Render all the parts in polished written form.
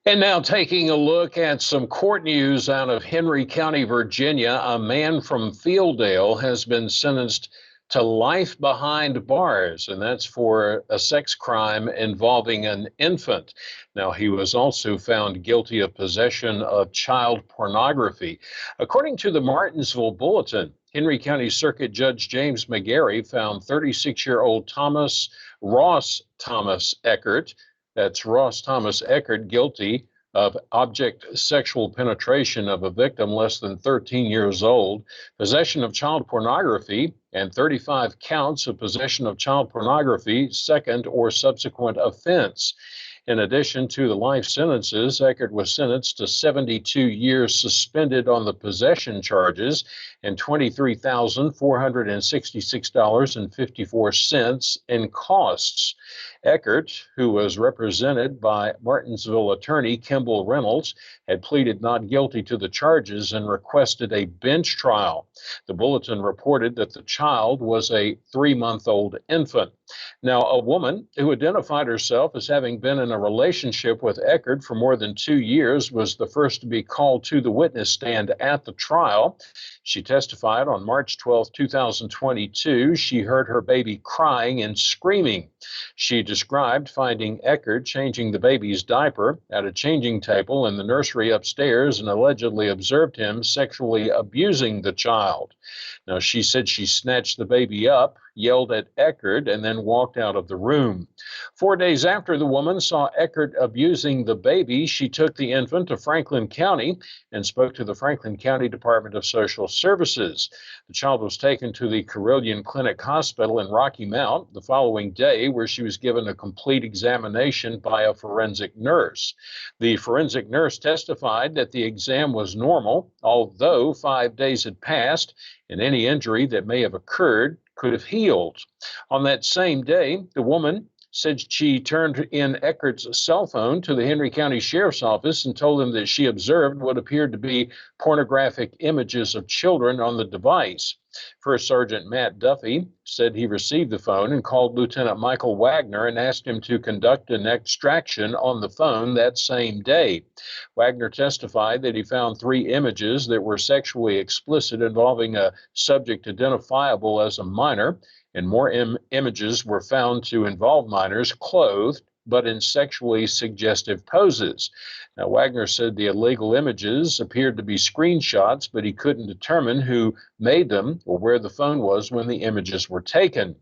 And now taking a look at some court news out of Henry County, Virginia, a man from Fieldale has been sentenced to life behind bars, and that's for a sex crime involving an infant. Now, he was also found guilty of possession of child pornography. According to the Martinsville Bulletin, Henry County Circuit Judge James McGarry found 36-year-old Ross Thomas Eckert, that's Ross Thomas Eckert, guilty of object sexual penetration of a victim less than 13 years old, possession of child pornography, and 35 counts of possession of child pornography, second or subsequent offense. In addition to the life sentences, Eckert was sentenced to 72 years suspended on the possession charges and $23,466.54 in costs. Eckert, who was represented by Martinsville attorney Kimball Reynolds, had pleaded not guilty to the charges and requested a bench trial. The bulletin reported that the child was a 3-month-old infant. Now, a woman who identified herself as having been in a relationship with Eckert for more than 2 years was the first to be called to the witness stand at the trial. She testified on March 12, 2022. She heard her baby crying and screaming. She described finding Eckert changing the baby's diaper at a changing table in the nursery upstairs and allegedly observed him sexually abusing the child. Now, she said she snatched the baby up, yelled at Eckert, and then walked out of the room. 4 days after the woman saw Eckert abusing the baby, she took the infant to Franklin County and spoke to the Franklin County Department of Social Services. The child was taken to the Carilion Clinic Hospital in Rocky Mount the following day, where she was given a complete examination by a forensic nurse. The forensic nurse testified that the exam was normal, although 5 days had passed and any injury that may have occurred could have healed. On that same day, the woman said she turned in Eckert's cell phone to the Henry County Sheriff's Office and told them that she observed what appeared to be pornographic images of children on the device. First Sergeant Matt Duffy said he received the phone and called Lieutenant Michael Wagner and asked him to conduct an extraction on the phone that same day. Wagner testified that he found 3 images that were sexually explicit involving a subject identifiable as a minor, and more images were found to involve minors clothed but in sexually suggestive poses. Now, Wagner said the illegal images appeared to be screenshots, but he couldn't determine who made them or where the phone was when the images were taken.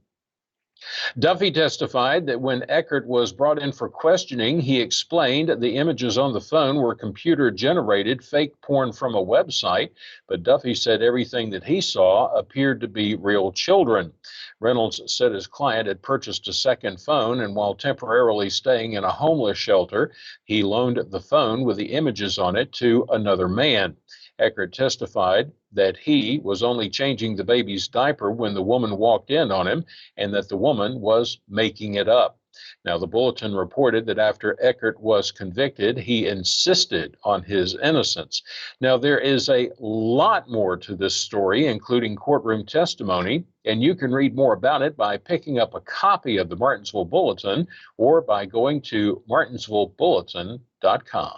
Duffy testified that when Eckert was brought in for questioning, he explained the images on the phone were computer-generated fake porn from a website, but Duffy said everything that he saw appeared to be real children. Reynolds said his client had purchased a second phone, and while temporarily staying in a homeless shelter, he loaned the phone with the images on it to another man. Eckert testified that he was only changing the baby's diaper when the woman walked in on him and that the woman was making it up. Now, the bulletin reported that after Eckert was convicted, he insisted on his innocence. Now, there is a lot more to this story, including courtroom testimony, and you can read more about it by picking up a copy of the Martinsville Bulletin or by going to martinsvillebulletin.com.